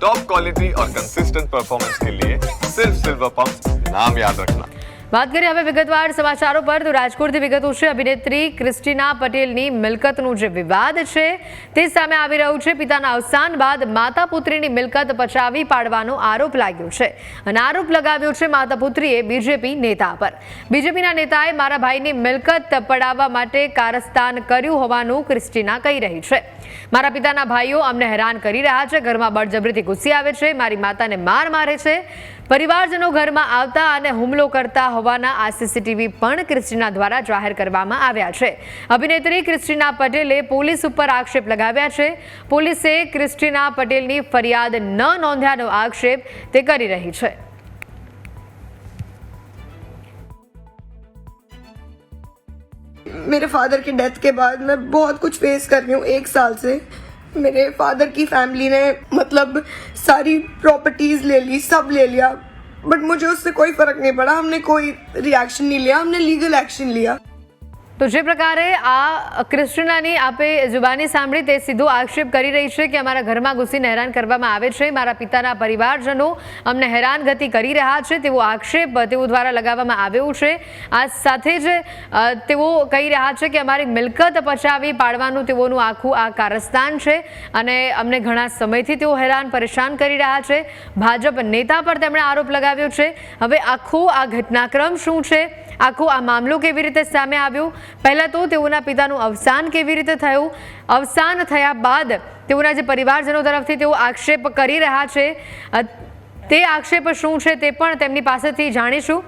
Top quality और consistent performance के लिए सिर्फ सिल्वर पंप नाम याद रखना। વાત કરીએ હવે વિગતવાર સમાચારો પર તો રાજકોટથી વિગતો છે। અભિનેત્રી ક્રિસ્ટીના પટેલની મિલકતનું જે વિવાદ છે તે સામે આવી રહ્યું છે। પિતાના અવસાન બાદ માતા પુત્રીની મિલકત પચાવી પાડવાનો આરોપ લાગ્યો છે અને આરોપ લગાવ્યો છે માતા પુત્રીએ બીજેપી નેતા પર। બીજેપીના નેતાએ મારા ભાઈની મિલકત પડાવવા માટે કારસ્તાન કર્યું હોવાનું ક્રિસ્ટીના કહી રહી છે। મારા પિતાના ભાઈઓ અમને હેરાન કરી રહ્યા છે, ઘરમાં બળજબરીથી ઘૂસી આવે છે, મારી માતાને માર મારે છે, પરિવારજનો ઘરમાં આવતા અને હુમલો કરતા હોવાના આ સીસીટીવી પણ ક્રિસ્ટીના દ્વારા જાહેર કરવામાં આવ્યા છે। અભિનેત્રી ક્રિસ્ટીના પટેલે પોલીસ ઉપર આક્ષેપ લગાવ્યા છે। પોલીસે ક્રિસ્ટીના પટેલની ફરિયાદ ન નોંધ્યાનો આક્ષેપ તે કરી રહી છે। मेरे फादर की डेथ के बाद मैं बहुत कुछ फेस कर रही हूँ। 1 साल से मेरे फादर की फैमिली ने मतलब सारी प्रॉपर्टीज ले ली, सब ले लिया, बट मुझे उससे कोई फर्क नहीं पड़ा। हमने कोई रिएक्शन नहीं लिया, हमने लीगल एक्शन लिया। તો જે પ્રકારે આ ક્રિસ્ટીનાની આપે જુબાની સાંભળી તે સીધો આક્ષેપ કરી રહી છે કે અમારા ઘરમાં ઘૂસીને હેરાન કરવામાં આવે છે, મારા પિતાના પરિવારજનો અમને હેરાનગતિ કરી રહ્યા છે તેવો આક્ષેપ તેઓ દ્વારા લગાવવામાં આવ્યો છે। આ સાથે જ તેઓ કહી રહ્યા છે કે અમારી મિલકત પચાવી પાડવાનું તેઓનું આખું આ કારસ્તાન છે અને અમને ઘણા સમયથી તેઓ હેરાન પરેશાન કરી રહ્યા છે। ભાજપ નેતા પર તેમણે આરોપ લગાવ્યો છે। હવે આખું આ ઘટનાક્રમ શું છે, આખો આ મામલો કેવી રીતે સામે આવ્યો, પહેલા તો તેઓના પિતાનું અવસાન કેવી રીતે થયું, અવસાન થયા બાદ તેઓના જે પરિવારજનો તરફથી તેઓ આક્ષેપ કરી રહ્યા છે તે આક્ષેપ શું છે તે પણ તેમની પાસેથી જાણીશું।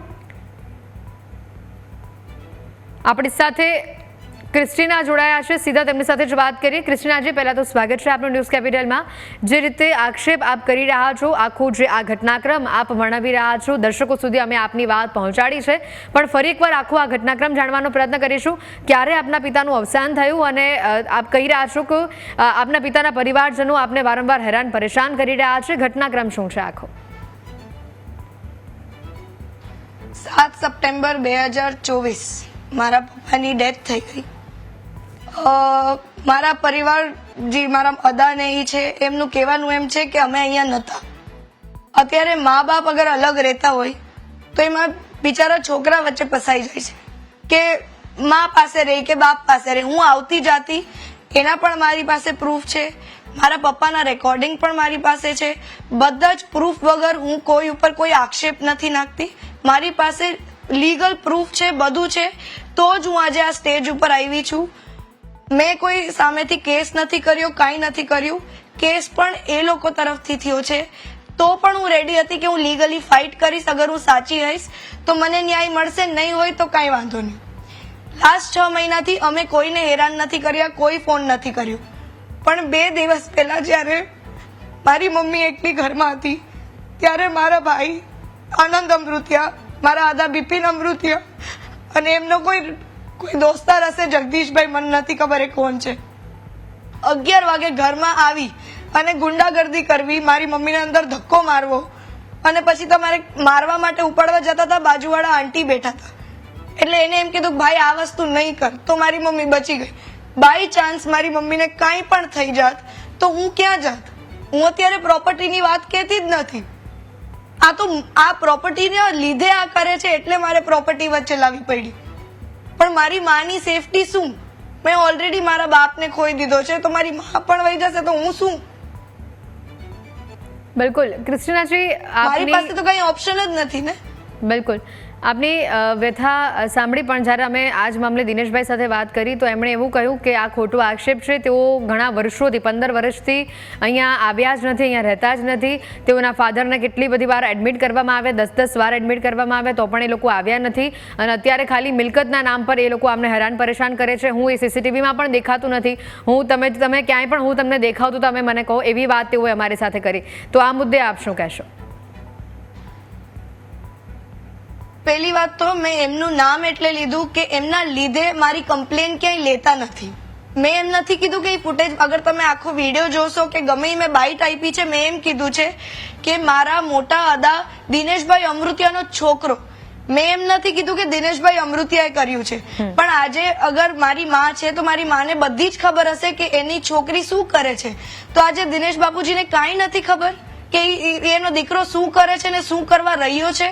આપણી સાથે ક્રિસ્ટીના જોડાયા છે, સીધા તેમની સાથે જ વાત કરીએ। ક્રિસ્ટીનાજી, પહેલા તો સ્વાગત છે આપનું ન્યૂઝ કેપિટલમાં। જે રીતે આક્ષેપ આપ કરી રહ્યા છો, આખું જે આ ઘટનાક્રમ આપ વર્ણવી રહ્યા છો, દર્શકો સુધી અમે આપની વાત પહોંચાડી છે, પણ ફરી એકવાર આખું આ ઘટનાક્રમ જાણવાનો પ્રયત્ન કરીશું। ક્યારે આપના પિતાનું અવસાન થયું અને આપ કહી રહ્યા છો કે આપના પિતાના પરિવારજનો આપને વારંવાર હેરાન પરેશાન કરી રહ્યા છે, ઘટનાક્રમ શું છે આખો? 7 સપ્ટેમ્બર 2024 મારા પપ્પાની ડેથ થઈ ગઈ। મારા પરિવાર જે મારા અદા ને ઈ છે એમનું કહેવાનું એમ છે કે અમે અહીંયા નહોતા। અત્યારે મા બાપ અગર અલગ રહેતા હોય તો એમાં બિચારા છોકરા વચ્ચે ફસાઈ જાય છે કે મા પાસે રહી કે બાપ પાસે રહી। હું આવતી જાતી એના પણ મારી પાસે પ્રૂફ છે, મારા પપ્પાના રેકોર્ડિંગ પણ મારી પાસે છે। બધા જ પ્રૂફ વગર હું કોઈ ઉપર કોઈ આક્ષેપ નથી નાખતી। મારી પાસે લીગલ પ્રૂફ છે, બધું છે, તો જ હું આજે આ સ્ટેજ ઉપર આવી છું। મેં કોઈ સામેથી કેસ નથી કર્યો, કાંઈ નથી કર્યું। કેસ પણ એ લોકો તરફથી થયો છે, તો પણ હું રેડી હતી કે હું લીગલી ફાઇટ કરીશ। અગર હું સાચી રહીશ તો મને ન્યાય મળશે, નહીં હોય તો કાંઈ વાંધો નહીં। લાસ્ટ 6 મહિનાથી અમે કોઈને હેરાન નથી કર્યા, કોઈ ફોન નથી કર્યો, પણ 2 દિવસ પહેલા જ્યારે મારી મમ્મી એકલી ઘરમાં હતી ત્યારે મારા ભાઈ આનંદ અમૃતિયા, મારા આદા બિપિન અમૃતિયા અને એમનો કોઈ દોસ્તાર હશે, જગદીશભાઈ, મને નથી ખબર એ કોણ છે, 11 વાગે ઘરમાં આવી અને ગુંડાગર્દી કરવી, મારી મમ્મીને અંદર ધક્કો મારવો અને પછી તમારે મારવા માટે ઉપાડવા જતા હતા, બાજુવાળા આંટી બેઠા હતા એટલે એને એમ કીધું ભાઈ આ વસ્તુ નહીં કર, તો મારી મમ્મી બચી ગઈ। બાય ચાન્સ મારી મમ્મીને કાંઈ પણ થઈ જાત તો હું ક્યાં જાત? હું અત્યારે પ્રોપર્ટીની વાત કહેતી જ નથી। આ તો આ પ્રોપર્ટીના લીધે આ કરે છે એટલે મારે પ્રોપર્ટી વચ્ચે લાવવી પડી, પણ મારી માની સેફટી શું? મેં ઓલરેડી મારા બાપને ખોઈ દીધો છે, તો મારી માં પણ વહી જશે તો હું શું? બિલકુલ ક્રિસ્ટીનાજી, મારી પાસે તો કઈ ઓપ્શન જ નથી ને। બિલકુલ આપની વ્યથા સાંભળી, પણ જ્યારે અમે આ જ મામલે દિનેશભાઈ સાથે વાત કરી તો એમણે એવું કહ્યું કે આ ખોટો આક્ષેપ છે। તેઓ ઘણા વર્ષોથી 15 વર્ષથી અહીંયા આવ્યા જ નથી, અહીંયા રહેતા જ નથી। તેઓના ફાધરને કેટલી બધી વાર એડમિટ કરવામાં આવ્યા, 10 વાર એડમિટ કરવામાં આવ્યા, તો પણ એ લોકો આવ્યા નથી અને અત્યારે ખાલી મિલકતના નામ પર એ લોકો અમને હેરાન પરેશાન કરે છે। હું એ સીસીટીવીમાં પણ દેખાતું નથી, તમે ક્યાંય પણ હું તમને દેખાવતું તમે મને કહો, એવી વાત તેઓએ અમારી સાથે કરી। તો આ મુદ્દે આપ શું કહેશો? પહેલી વાત તો મેં એમનું નામ એટલે લીધું કે એમના લીધે મારી કમ્પ્લેન ક્યાંય લેતા નથી। મેં એમ નથી કીધું કે એ ફૂટેજ, અગર તમે આખો વિડીયો જોશો કે ગમે મેં બાઇટ આપી છે, મેં એમ કીધું છે કે મારા મોટા અદા દિનેશભાઈ અમૃતિયાનો છોકરો, મેં એમ નથી કીધું કે દિનેશભાઈ અમૃતિયાએ કર્યું છે। પણ આજે અગર મારી માં છે તો મારી માને બધી જ ખબર હશે કે એની છોકરી શું કરે છે, તો આજે દિનેશ બાપુજીને કાંઈ નથી ખબર કે એનો દીકરો શું કરે છે ને શું કરવા રહ્યો છે.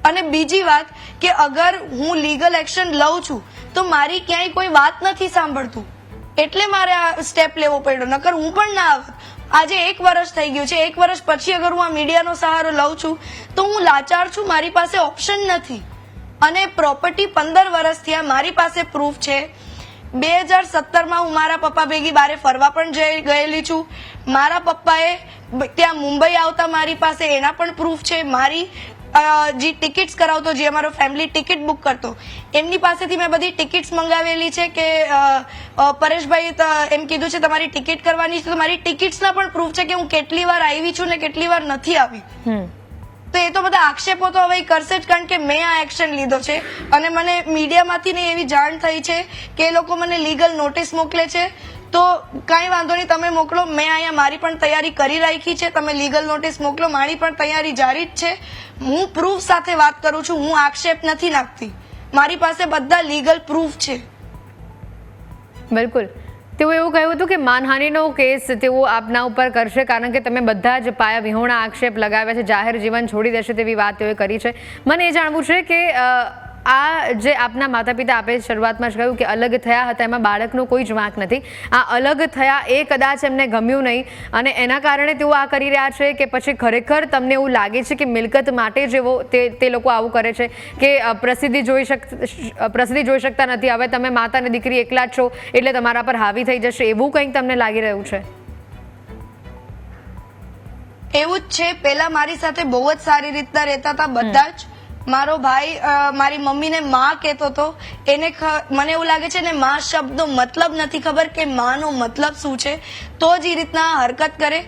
અને બીજી વાત કે અગર હું લીગલ એક્શન લઉં છું તો મારી ક્યાંય કોઈ વાત નથી સાંભળતું, એટલે મારે આ સ્ટેપ લેવો પડ્યો, નકર હું પણ ના આવત. આજે 1 વર્ષ થઈ ગયું છે, 1 વર્ષ પછી અગર હું આ મીડિયાનો સહારો લઉં છું તો હું લાચાર છું, મારી પાસે ઓપ્શન નથી. અને પ્રોપર્ટી 15 વર્ષ થયા, મારી પાસે પ્રૂફ છે. 2017માં હું મારા પપ્પા ભેગી બારે ફરવા પણ ગયેલી છું. મારા પપ્પાએ ત્યાં મુંબઈ આવતા મારી પાસે એના પણ પ્રૂફ છે. મારી જે ટિકિટ્સ કરાવતો, જે અમારો ફેમિલી ટિકિટ બુક કરતો, એમની પાસેથી મેં બધી ટિકિટ્સ મંગાવેલી છે કે પરેશભાઈ એમ કીધું છે તમારી ટિકિટ કરવાની છે, તો મારી ટિકિટ્સના પણ પ્રૂફ છે કે હું કેટલી વાર આવી છું ને કેટલી વાર નથી આવી. તો એ તો બધા આક્ષેપો તો હવે કરશે જ, કારણ કે મેં આ એક્શન લીધો છે. અને મને મીડિયામાંથી ને એવી જાણ થઈ છે કે એ લોકો મને લીગલ નોટિસ મોકલે છે. તો કાંઈ વાંધો નહીં, તમે મોકલો, મેં અહીંયા મારી પણ તૈયારી કરી રાખી છે. તમે લીગલ નોટિસ મોકલો, મારી પણ તૈયારી જારી જ છે. હું પ્રૂફ સાથે વાત કરું છું, હું આક્ષેપ નથી નાખતી. મારી પાસે બધા લીગલ પ્રૂફ છે. બિલકુલ. તેઓ એવું કહ્યું હતું કે માનહાનિનો કેસ તેઓ આપના ઉપર કરશે, કારણ કે તમે બધા જ પાયા વિહોણા આક્ષેપ લગાવ્યા છે, જાહેર જીવન છોડી દેશે તેવી વાત તેઓએ કરી છે. મને એ જાણવું છે કે આ જે આપના માતા પિતા, આપે શરૂઆતમાં જ કહ્યું કે અલગ થયા હતા, એમાં બાળકનો કોઈ જ વાંક નથી. આ અલગ થયા એ કદાચ એમને ગમ્યું નહીં અને એના કારણે તેઓ આ કરી રહ્યા છે, કે પછી ખરેખર તમને એવું લાગે છે કે મિલકત માટે જેવો તે લોકો આવું કરે છે, કે પ્રસિદ્ધિ જોઈ શકતા નથી, હવે તમે માતા અને દીકરી એકલા જ છો એટલે તમારા પર હાવી થઈ જશે, એવું કંઈક તમને લાગી રહ્યું છે? એવું જ છે. પેલા મારી સાથે બહુ જ સારી રીતના રહેતા હતા બધા જ. મારો ભાઈ મારી મમ્મીને માં કહેતો હતો, એને મને એવું લાગે છે ને માં શબ્દનો મતલબ નથી ખબર કે માનો મતલબ શું છે, તો જ એ રીતના હરકત કરે.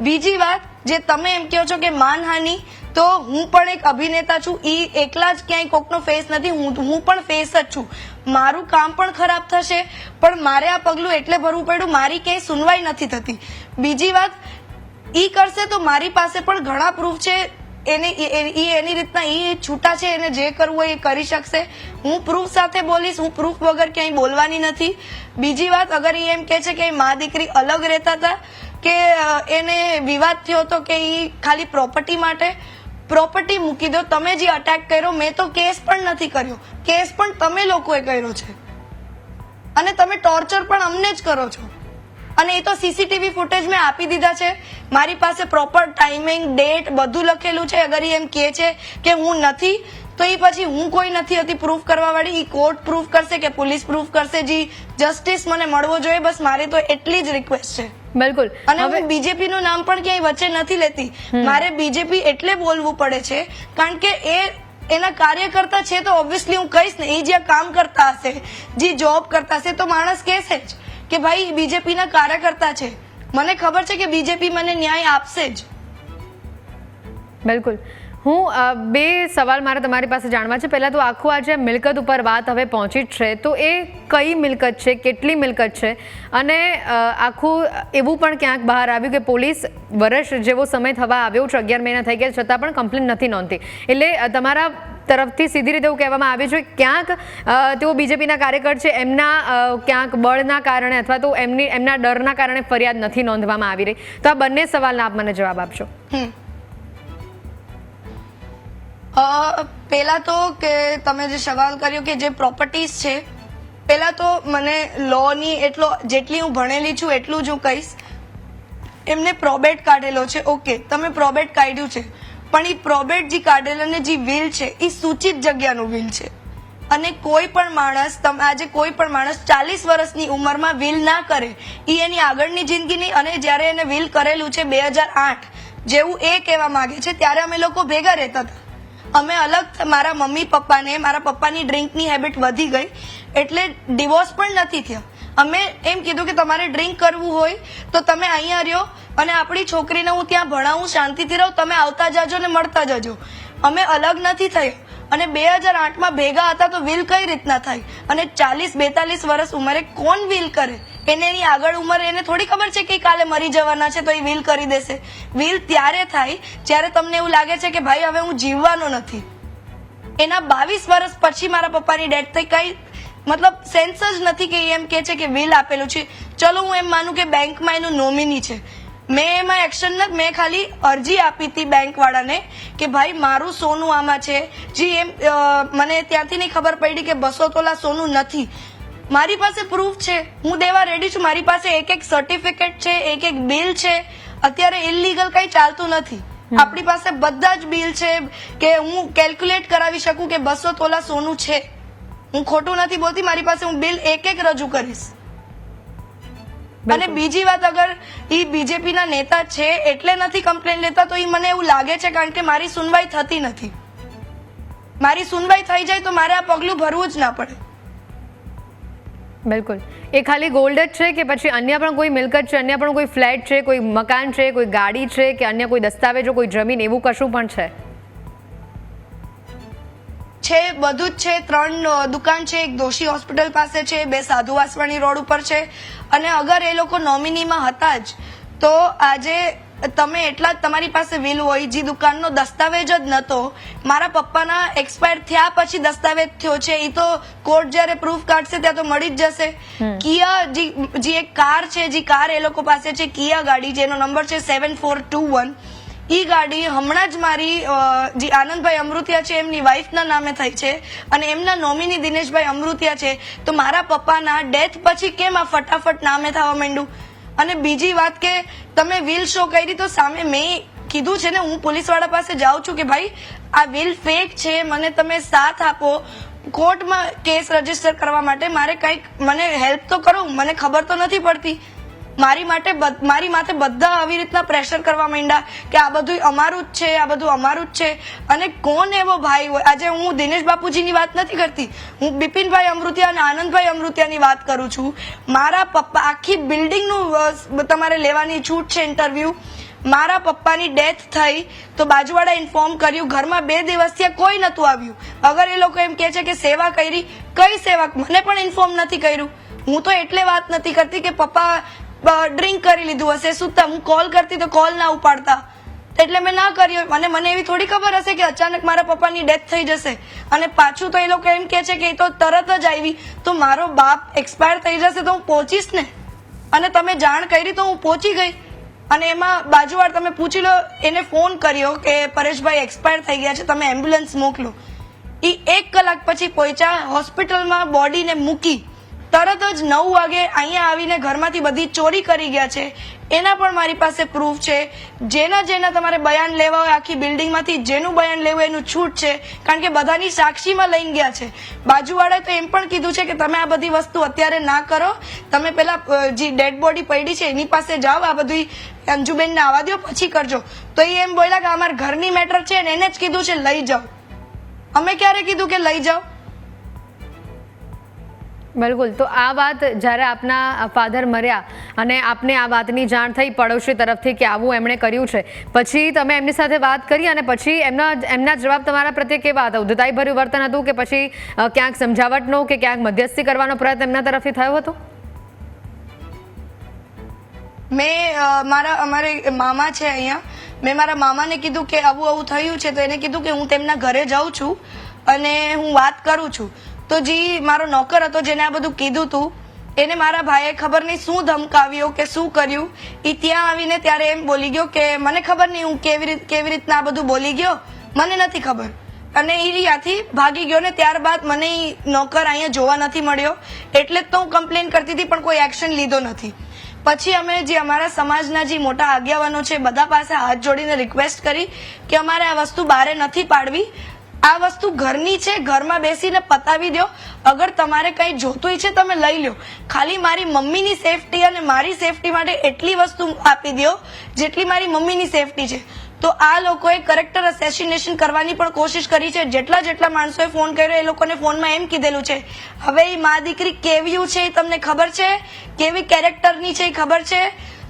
બીજી વાત, જે તમે એમ કહો છો કે માનહાનિ, તો હું પણ એક અભિનેતા છું. એ એકલા જ ક્યાંય કોકનો ફેસ નથી, હું પણ ફેસ જ છું. મારું કામ પણ ખરાબ થશે, પણ મારે આ પગલું એટલે ભરવું પડ્યું, મારી ક્યાંય સુનવાઈ નથી થતી. બીજી વાત, ઈ કરશે તો મારી પાસે પણ ઘણા પ્રૂફ છે. એની રીતના એ છૂટા છે, એને જે કરવું હોય એ કરી શકશે. હું પ્રૂફ સાથે બોલીશ, હું પ્રૂફ વગર ક્યાંય બોલવાની નથી. બીજી વાત, અગર એ એમ કે છે કે મા દીકરી અલગ રહેતા હતા, કે એને વિવાદ થયો હતો કે એ ખાલી પ્રોપર્ટી માટે, પ્રોપર્ટી મૂકી દો. તમે જે અટેક કર્યો, મેં તો કેસ પણ નથી કર્યો, કેસ પણ તમે લોકોએ કર્યો છે અને તમે ટોર્ચર પણ અમને જ કરો છો. અને એ તો સીસીટીવી ફૂટેજ મેં આપી દીધા છે. મારી પાસે પ્રોપર ટાઈમિંગ, ડેટ બધું લખેલું છે. અગર એમ કહે છે કે હું નથી, તો એ પછી હું કોઈ નથી હતી પ્રૂફ કરવા વાળી. એ કોર્ટ પ્રૂફ કરશે કે પોલીસ પ્રૂફ કરશે. જી જસ્ટિસ મને મળવો જોઈએ, બસ મારી તો એટલી જ રિક્વેસ્ટ છે. બિલકુલ. અને હું બીજેપી નું નામ પણ ક્યાંય વચ્ચે નથી લેતી. મારે બીજેપી એટલે બોલવું પડે છે કારણ કે એના કાર્યકર્તા છે, તો ઓબ્વિયસલી હું કહીશ ને. એ જ્યાં કામ કરતા હશે, જે જોબ કરતા હશે, તો માણસ કહેશે જ કે ભાઈ બીજેપી ના કાર્યકર્તા છે. મને ખબર છે કે બીજેપી મને ન્યાય આપશે જ. બિલકુલ. હું બે સવાલ મારે તમારી પાસે જાણવા છે. પહેલા તો આખું આજે મિલકત ઉપર વાત હવે પહોંચી જ છે, તો એ કઈ મિલકત છે, કેટલી મિલકત છે? અને આખું એવું પણ ક્યાંક બહાર આવ્યું કે પોલીસ વર્ષ જેવો સમય થવા આવ્યો છે, 11 મહિના થઈ ગયા છતાં પણ કમ્પ્લેન નથી નોંધતી. એટલે તમારા તરફથી સીધી રીતે એવું કહેવામાં આવ્યું છે ક્યાંક તેઓ બીજેપીના કાર્યકર છે, એમના ક્યાંક બળના કારણે અથવા તો એમના ડરના કારણે ફરિયાદ નથી નોંધવામાં આવી રહી. તો આ બંને સવાલના આપ મને જવાબ આપશો. પેલા તો કે તમે જે સવાલ કર્યો કે જે પ્રોપર્ટીઝ છે, પેલા તો મને લોની જેટલી હું ભણેલી છું એટલું જ હું કહીશ. એમને પ્રોબેટ કાઢેલો છે, ઓકે, તમે પ્રોબેટ કાઢ્યું છે, પણ એ પ્રોબેટ જે કાઢેલા ને જે વિલ છે એ સૂચિત જગ્યાનું વિલ છે. અને કોઈ પણ માણસ, આજે કોઈ પણ માણસ 40 વર્ષની ઉંમરમાં વિલ ના કરે, એ એની આગળની જિંદગીની. અને જ્યારે એને વિલ કરેલું છે 2008 જેવું એ કહેવા માંગે છે, ત્યારે અમે લોકો ભેગા રહેતા હતા. અમે અલગ, મારા મમ્મી પપ્પાને, મારા પપ્પાની ડ્રિંકની હેબિટ વધી ગઈ એટલે ડિવોર્સ પણ નથી થયા. અમે એમ કીધું કે તમારે ડ્રિંક કરવું હોય તો તમે અહીંયા રહ્યો અને આપણી છોકરીને હું ત્યાં ભણાવું, શાંતિથી રહું, તમે આવતા જાજો ને મળતા જજો. અમે અલગ નથી થયા. અને 2008માં ભેગા હતા તો વિલ કઈ રીતના થાય? અને 40-42 વર્ષ ઉંમરે કોણ વિલ કરે? એની આગળ ઉંમર, એને થોડી ખબર છે કે કાલે મરી જવાના છે તો એ વિલ કરી દેશે. વિલ ત્યારે થાય જ્યારે તમને એવું લાગે છે કે ભાઈ હવે હું જીવવાનો નથી. એના 22 વર્ષ પછી મારા પપ્પાની ડેથ થઈ. કઈ મતલબ સેન્સ જ નથી કે એમ કે છે કે વિલ આપેલું છે. ચલો હું એમ માનું કે બેંકમાં એનું નોમિની છે, મેં એમાં એક્શન નથી, મેં ખાલી અરજી આપી હતી બેંક વાળાને કે ભાઈ મારું સોનું આમાં છે. જી એમ મને ત્યાંથી નહીં ખબર પડી કે 200 તોલા સોનું નથી. મારી પાસે પ્રૂફ છે, હું દેવા રેડી છું. મારી પાસે એક સર્ટિફિકેટ છે, એક બિલ છે. અત્યારે ઇલીગલ કઈ ચાલતું નથી. આપણી પાસે બધા જ બિલ છે કે હું કેલ્ક્યુલેટ કરાવી શકું કે 200 તોલા સોનું છે. હું ખોટું નથી બોલતી, મારી પાસે હું બિલ એક રજૂ કરીશ. અને બીજી વાત, અગર ઈ બીજેપી ના નેતા છે એટલે નથી કમ્પ્લેન લેતા, તો ઈ મને એવું લાગે છે કારણ કે મારી સુનવાઈ થતી નથી. મારી સુનવાઈ થઈ જાય તો મારે આ પગલું ભરવું જ ના પડે. બિલકુલ. એ ખાલી ગોલ્ડ જ છે કે પછી અન્ય પણ કોઈ મિલકત છે, અન્ય પણ કોઈ ફ્લેટ છે, કોઈ મકાન છે, કોઈ ગાડી છે કે અન્ય કોઈ દસ્તાવેજો, કોઈ જમીન, એવું કશું પણ છે? છે, બધું જ છે. 3 દુકાન છે, એક દોશી હોસ્પિટલ પાસે છે, 2 સાધુ વાસવાણી રોડ ઉપર છે. અને અગર એ લોકો નોમિનીમાં હતા જ તો આજે તમે એટલા જ તમારી પાસે વિલ હોય. જે દુકાનનો દસ્તાવેજ જ નતો, મારા પપ્પાના એક્સપાયર થયા પછી દસ્તાવેજ થયો છે. એ તો કોર્ટ જ્યારે પ્રૂફ કાઢશે ત્યાં તો મળી જ જશે. કિયા જે એક કાર છે, જે કાર એ લોકો પાસે છે, કિયા ગાડી, જેનો નંબર છે 7421. ઈ ગાડી હમણાં જ મારી જે આનંદભાઈ અમૃતિયા છે એમની વાઇફના નામે થઈ છે અને એમના નોમિની દિનેશભાઈ અમૃતિયા છે. તો મારા પપ્પાના ડેથ પછી કેમ આ ફટાફટ નામે થવા માંડ્યું? અને બીજી વાત કે તમે વિલ શો કરી તો સામે મેં કીધું છે ને, હું પોલીસ વાળા પાસે જાઉં છું કે ભાઈ આ વિલ ફેક છે, મને તમે સાથ આપો કોર્ટમાં કેસ રજીસ્ટર કરવા માટે. મારે કંઈક મને હેલ્પ તો કરો, મને ખબર તો નથી પડતી. મારી માથે બધા આવી રીતના પ્રેશર કરવા માંડ્યા કે આ બધું અમારું જ છે, આ બધું અમારું જ છે. અને કોણ એવો ભાઈ હોય? આજે હું દિનેશ બાપુજીની વાત નથી કરતી, હું બિપિનભાઈ અમૃતિયા અને આનંદભાઈ અમૃતિયાની વાત કરું છું. મારા પપ્પા, આખી બિલ્ડિંગનું તમારે લેવાની છૂટ છે ઇન્ટરવ્યુ. મારા પપ્પાની ડેથ થઈ તો બાજુવાળા ઇન્ફોર્મ કર્યું, ઘરમાં 2 દિવસથી કોઈ નતું આવ્યું. અગર એ લોકો એમ કહે છે કે સેવા કરી, કઈ સેવા? મને પણ ઇન્ફોર્મ નથી કર્યું. હું તો એટલે વાત નથી કરતી કે પપ્પા ડ્રિંક કરી લીધું હશે, સુતા. હું કોલ કરતી તો કોલ ના ઉપાડતા, એટલે મેં ના કર્યું. અને મને એવી થોડી ખબર હશે કે અચાનક મારા પપ્પાની ડેથ થઈ જશે. અને પાછું તો એ લોકો એમ કે છે કે એ તો તરત જ આવી, તો મારો બાપ એક્સપાયર થઈ જશે તો હું પહોંચીશ ને. અને તમે જાણ કરી તો હું પહોંચી ગઈ. અને એમાં બાજુવાળ તમે પૂછી લો, એને ફોન કર્યો કે પરેશભાઈ એક્સપાયર થઈ ગયા છે, તમે એમ્બ્યુલન્સ મોકલો. એ 1 કલાક પછી પહોંચ્યા હોસ્પિટલમાં, બોડીને મૂકી. તરત જ 9 વાગે અહીંયા આવીને ઘરમાંથી બધી ચોરી કરી ગયા છે. એના પણ મારી પાસે પ્રૂફ છે. જેના તમારે બયાન લેવા હોય આખી બિલ્ડિંગમાંથી, જેનું બયાન લેવું એનું છૂટ છે, કારણ કે બધાની સાક્ષીમાં લઈને ગયા છે. બાજુવાળાએ તો એમ પણ કીધું છે કે તમે આ બધી વસ્તુ અત્યારે ના કરો, તમે પેલા જે ડેડ બોડી પડી છે એની પાસે જાઓ, આ બધી અંજુબેનને આવવા દો પછી કરજો. તો એ એમ બોલ્યા કે અમારા ઘરની મેટર છે ને એને જ કીધું છે લઈ જાઓ. અમે ક્યારે કીધું કે લઈ જાઓ? બિલકુલ. તો આ વાત જ્યારે આપના ફાધર મર્યા અને આપને આ વાતની જાણ થઈ પડોશી તરફથી કે આવું એમણે કર્યું છે, પછી તમે એમની સાથે વાત કરી અને પછી એમના જવાબ તમારા પ્રત્યે કેવા હતા? ઉદ્ધતાઈભર્યું વર્તન હતું કે પછી ક્યાંક સમજાવટનો કે ક્યાંક મધ્યસ્થી કરવાનો પ્રયત્ન એમના તરફથી થયો હતો? અમારે મામા છે અહીંયા, મેં મારા મામાને કીધું કે આવું થયું છે, તો એને કીધું કે હું તેમના ઘરે જાઉં છું અને હું વાત કરું છું. તો જે મારો નોકર હતો જેને આ બધું કીધું હતું, એને મારા ભાઈએ ખબર નહીં શું ધમકાવ્યો કે શું કર્યું. એ ત્યાં આવીને ત્યારે એમ બોલી ગયો કે મને ખબર નહીં હું કેવી રીતના આ બધું બોલી ગયો, મને નથી ખબર. અને એ ત્યાંથી ભાગી ગયો. ને ત્યારબાદ મને નોકર અહીંયા જોવા નથી મળ્યો, એટલે જ તો હું કમ્પ્લેન કરતી હતી પણ કોઈ એક્શન લીધો નથી. પછી અમે જે અમારા સમાજના જે મોટા આગેવાનો છે બધા પાસે હાથ જોડીને રિક્વેસ્ટ કરી કે અમારે આ વસ્તુ બહાર નથી પાડવી, આ વસ્તુ ઘરની છે, ઘરમાં બેસીને પતાવી દો. અગર તમારે કંઈ જોતું છે તમે લઈ લો, ખાલી મારી મમ્મીની સેફટી અને મારી સેફટી માટે એટલી વસ્તુ આપી દો જેટલી મારી મમ્મીની સેફટી છે. તો આ લોકોએ કરેક્ટર એસેસિનેશન કરવાની પણ કોશિશ કરી છે. જેટલા માણસોએ ફોન કર્યો એ લોકોને ફોનમાં એમ કીધેલું છે, હવે એ મા દીકરી કેવી છે એ તમને ખબર છે, કેવી કેરેક્ટરની છે એ ખબર છે.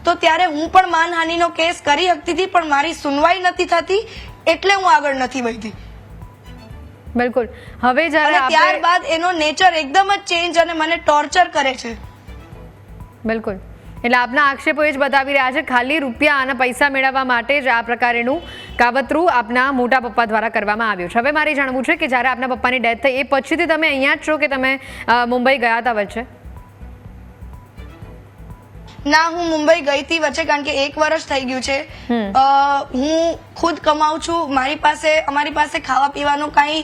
તો ત્યારે હું પણ માનહાનિનો કેસ કરી શકતી હતી પણ મારી સુનવાઈ નથી થતી, એટલે હું આગળ નથી વધી. બિલકુલ. હવે જ્યારે ત્યારબાદ એનો નેચર એકદમ જ ચેન્જ અને મને ટોર્ચર કરે છે. બિલકુલ. એટલે આપના આક્ષેપો એ જ બતાવી રહ્યા છે ખાલી રૂપિયા અને પૈસા મેળવવા માટે જ આ પ્રકારેનું કાવતરું આપના મોટા પપ્પા દ્વારા કરવામાં આવ્યું છે. હવે મારે જાણવું છે કે જ્યારે આપના પપ્પાની ડેથ થઈ એ પછીથી તમે અહીંયા જ છો કે તમે મુંબઈ ગયા હતા વચ્ચે? ના, હું મુંબઈ ગઈ હતી વચ્ચે, કારણ કે 1 વર્ષ થઈ ગયું છે. હું ખુદ કમાઉં છું, અમારી પાસે ખાવા પીવાનો કઈ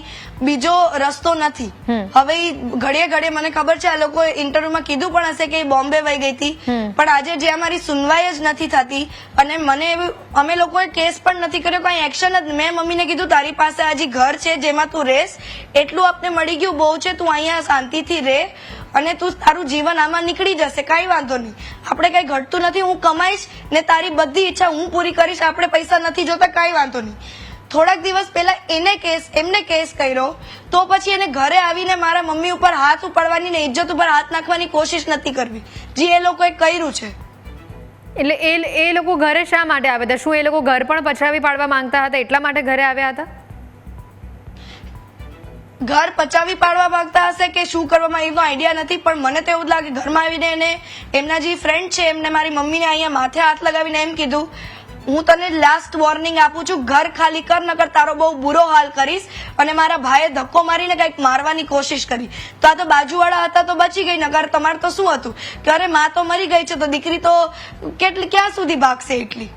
બીજો રસ્તો નથી. હવે ઘડીએ મને ખબર છે આ લોકો ઇન્ટરવ્યુમાં કીધું પણ હશે કે બોમ્બે વહી ગઈ હતી, પણ આજે જે અમારી સુનવાઈ જ નથી થતી અને અમે લોકોએ કેસ પણ નથી કર્યો, કઈ એક્શન જ. મેં મમ્મીને કીધું તારી પાસે હજી ઘર છે જેમાં તું રહેશ, એટલું આપને મળી ગયું બહુ છે, તું અહીંયા શાંતિથી રહે અને તું તારું જીવન આમાં નીકળી જશે, કઈ વાંધો નહીં, આપણે કઈ ઘટતું નથી, હું કમાઈશ ને તારી બધી ઈચ્છા હું પૂરી કરીશ, આપણે પૈસા નથી જોતા, કઈ વાંધો નહીં. થોડાક દિવસ પહેલા એમને કેસ કર્યો, તો પછી એને ઘરે આવીને મારા મમ્મી ઉપર હાથ ઉપાડવાની ને ઇજ્જત ઉપર હાથ નાખવાની કોશિશ નથી કરવી, જે એ લોકોએ કર્યું છે. એટલે એ લોકો ઘરે શા માટે આવ્યા હતા? શું એ લોકો ઘર પણ પછાવી પાડવા માંગતા હતા, એટલા માટે ઘરે આવ્યા હતા? ઘર પચાવી પાડવા માંગતા હશે કે શું કરવામાં, એનો આઈડિયા નથી, પણ મને તો એવું જ લાગે ઘરમાં આવીને એને એમના જે ફ્રેન્ડ છે એમને મારી મમ્મીને અહીંયા માથે હાથ લગાવીને એમ કીધું, હું તને લાસ્ટ વોર્નિંગ આપું છું, ઘર ખાલી કર, નકર તારો બહુ બુરો હાલ કરીશ. અને મારા ભાઈએ ધક્કો મારીને કંઈક મારવાની કોશિશ કરી, તો આ તો બાજુવાળા હતા તો બચી ગઈ, નકર તમારે તો શું હતું કે અરે માં તો મરી ગઈ છે તો દીકરી તો ક્યાં સુધી ભાગશે એટલી.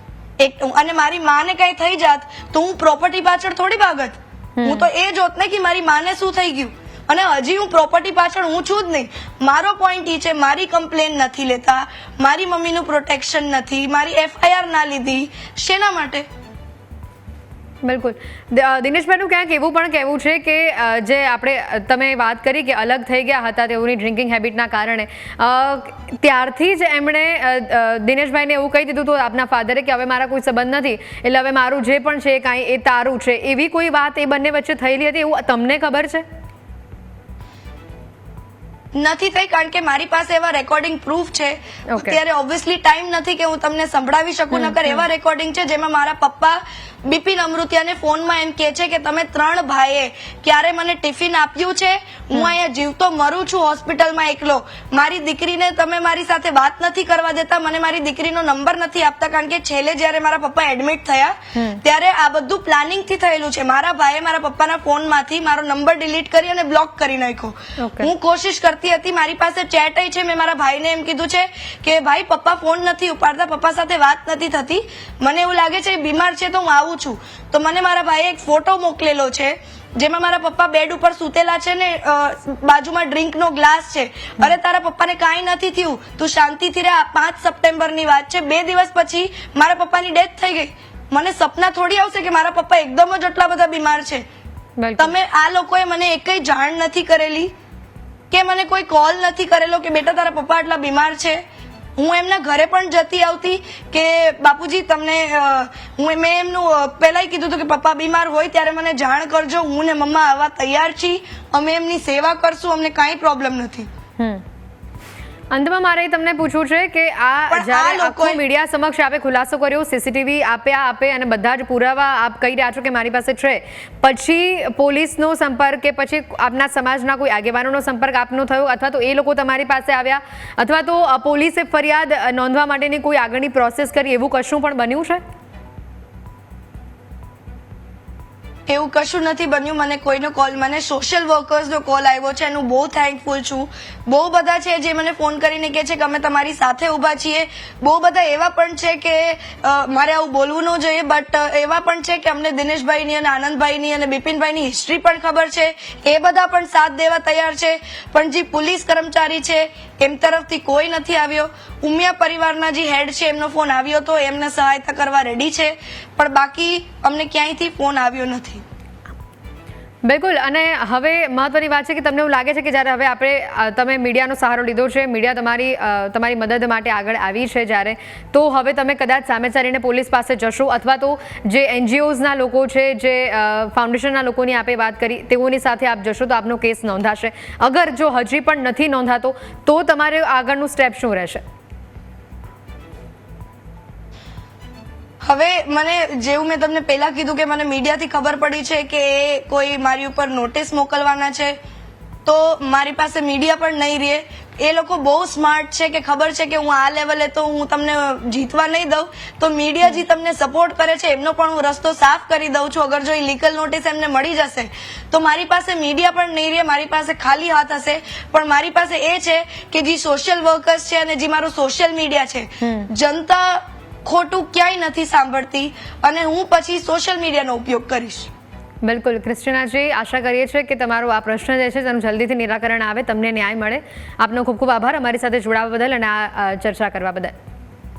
અને મારી માને કઈ થઈ જાત તો હું પ્રોપર્ટી પાછળ થોડી ભાગત, હું તો એ જોત ને કે મારી માને શું થઈ ગયું. અને હજી હું પ્રોપર્ટી પાછળ હું છું જ નહીં. મારો પોઈન્ટ એ છે, મારી કમ્પ્લેન નથી લેતા, મારી મમ્મીનું પ્રોટેક્શન નથી, મારી FIR ના લીધી, શેના માટે? બિલકુલ. દિનેશભાઈનું ક્યાંક એવું પણ કહેવું છે કે જે તમે વાત કરી કે અલગ થઈ ગયા હતા તેઓની ડ્રિંકિંગ હેબિટના કારણે, ત્યારથી જ એમણે દિનેશભાઈને એવું કહી દીધું હતું આપના ફાધરે કે હવે મારા કોઈ સંબંધ નથી, એટલે હવે મારું જે પણ છે કાંઈ એ તારું છે, એવી કોઈ વાત એ બંને વચ્ચે થયેલી હતી એવું તમને ખબર છે? નથી થઈ, કારણ કે મારી પાસે એવા રેકોર્ડિંગ પ્રૂફ છે. અત્યારે ઓબ્વિયસલી ટાઈમ નથી કે હું તમને સંભળાવી શકું, નકર એવા રેકોર્ડિંગ છે જેમાં મારા પપ્પા બિપિન અમૃતિયાને ફોનમાં એમ કહે છે કે તમે 3 ભાઈએ ક્યારે મને ટિફિન આપ્યું છે, હું અહીંયા જીવતો મરું છું હોસ્પિટલમાં એકલો, મારી દીકરીને તમે મારી સાથે વાત નથી કરવા દેતા, મને મારી દીકરીનો નંબર નથી આપતા, કારણ કે છેલ્લે જ્યારે મારા પપ્પા એડમિટ થયા ત્યારે આ બધું પ્લાનિંગ થી થયેલું છે. મારા ભાઈએ મારા પપ્પાના ફોનમાંથી મારો નંબર ડિલીટ કરી અને બ્લોક કરી નાખ્યો. હું કોશિશ કરતી હતી, મારી પાસે ચેટ છે, મેં મારા ભાઈને એમ કીધું છે કે ભાઈ પપ્પા ફોન નથી ઉપાડતા, પપ્પા સાથે વાત નથી થતી, મને એવું લાગે છે બીમાર છે તો હું આવું છું. તો મને મારા ભાઈએ એક ફોટો મોકલેલો છે જેમાં મારા પપ્પા બેડ ઉપર સૂતેલા છે ને બાજુમાં ડ્રિંકનો ગ્લાસ છે. અરે તારા પપ્પાને કાંઈ નથી થયું, તું શાંતિથી રહે. 5 સપ્ટેમ્બરની વાત છે, 2 દિવસ પછી મારા પપ્પાની ડેથ થઈ ગઈ. મને સપના થોડી આવશે કે મારા પપ્પા એકદમ જ આટલા બધા બીમાર છે. તમે આ લોકોએ મને એકય જાણ નથી કરેલી કે મને કોઈ કોલ નથી કરેલો કે બેટા તારા પપ્પા આટલા બીમાર છે. હું એમના ઘરે પણ જતી આવતી કે બાપુજી તમને મેં એમનું પહેલાં કીધું હતું કે પપ્પા બીમાર હોય ત્યારે મને જાણ કરજો, હું ને મમ્મા આવવા તૈયાર છીએ, અમે એમની સેવા કરશું, અમને કાંઈ પ્રોબ્લેમ નથી. અંતમાં મારે તમને પૂછવું છે કે આ જ્યારે આખો મીડિયા સમક્ષ આપે ખુલાસો કર્યો, CCTV આપે અને બધા જ પુરાવા આપ કહી રહ્યા છો કે મારી પાસે છે, પછી પોલીસનો સંપર્ક કે પછી આપના સમાજના કોઈ આગેવાનોનો સંપર્ક આપનો થયો, અથવા તો એ લોકો તમારી પાસે આવ્યા, અથવા તો પોલીસે ફરિયાદ નોંધવા માટેની કોઈ આગળની પ્રોસેસ કરી, એવું કશું પણ બન્યું છે? એવું કશું નથી બન્યું. મને કોઈનો કોલ, મને સોશિયલ વર્કર્સનો કોલ આવ્યો છે, એનું બહુ થેન્કફુલ છું. બહુ બધા છે જે મને ફોન કરીને કહે છે કે અમે તમારી સાથે ઊભા છીએ. બહુ બધા એવા પણ છે કે મારે આવું બોલવું ન જોઈએ, બટ એવા પણ છે કે અમને દિનેશભાઈની અને આનંદભાઈની અને બિપિનભાઈની હિસ્ટ્રી પણ ખબર છે, એ બધા પણ સાથ દેવા તૈયાર છે. પણ જે પોલીસ કર્મચારી છે એમ તરફથી કોઈ નથી આવ્યો. ઉમિયા પરિવારના જે હેડ છે એમનો ફોન આવ્યો હતો, એમને સહાયતા કરવા રેડી છે, પણ બાકી અમને ક્યાંયથી ફોન આવ્યો નથી. બિલકુલ. અને હવે મહત્વની વાત છે કે તમને એવું લાગે છે કે જ્યારે હવે તમે મીડિયાનો સહારો લીધો છે, મીડિયા તમારી મદદ માટે આગળ આવી છે જ્યારે, તો હવે તમે કદાચ સામે ચાલીને પોલીસ પાસે જશો, અથવા તો જે NGOsના લોકો છે, જે ફાઉન્ડેશનના લોકોની આપે વાત કરી તેઓની સાથે આપ જશો તો આપનો કેસ નોંધાશે. અગર જો હજી પણ નથી નોંધાતો તો તમારે આગળનું સ્ટેપ શું રહેશે? હવે મને જેવું મેં તમને પહેલા કીધું કે મને મીડિયાથી ખબર પડી છે કે કોઈ મારી ઉપર નોટિસ મોકલવાના છે, તો મારી પાસે મીડિયા પણ નહીં રહે. એ લોકો બહુ સ્માર્ટ છે કે ખબર છે કે હું આ લેવલે તો હું તમને જીતવા નહીં દઉં, તો મીડિયા જે તમને સપોર્ટ કરે છે એમનો પણ હું રસ્તો સાફ કરી દઉં છું. અગર જો એ લીગલ નોટિસ એમને મળી જશે તો મારી પાસે મીડિયા પણ નહીં રહે, મારી પાસે ખાલી હાથ હશે. પણ મારી પાસે એ છે કે જે સોશિયલ વર્કર્સ છે અને જે મારું સોશિયલ મીડિયા છે, જનતા ખોટું ક્યાંય નથી સાંભળતી અને હું પછી સોશિયલ મીડિયાનો ઉપયોગ કરીશ. બિલકુલ ક્રિસ્ટીનાજી, આશા કરીએ છીએ કે તમારો આ પ્રશ્ન જે છે તેનું જલ્દીથી નિરાકરણ આવે, તમને ન્યાય મળે. આપનો ખૂબ ખૂબ આભાર અમારી સાથે જોડાવા બદલ અને આ ચર્ચા કરવા બદલ.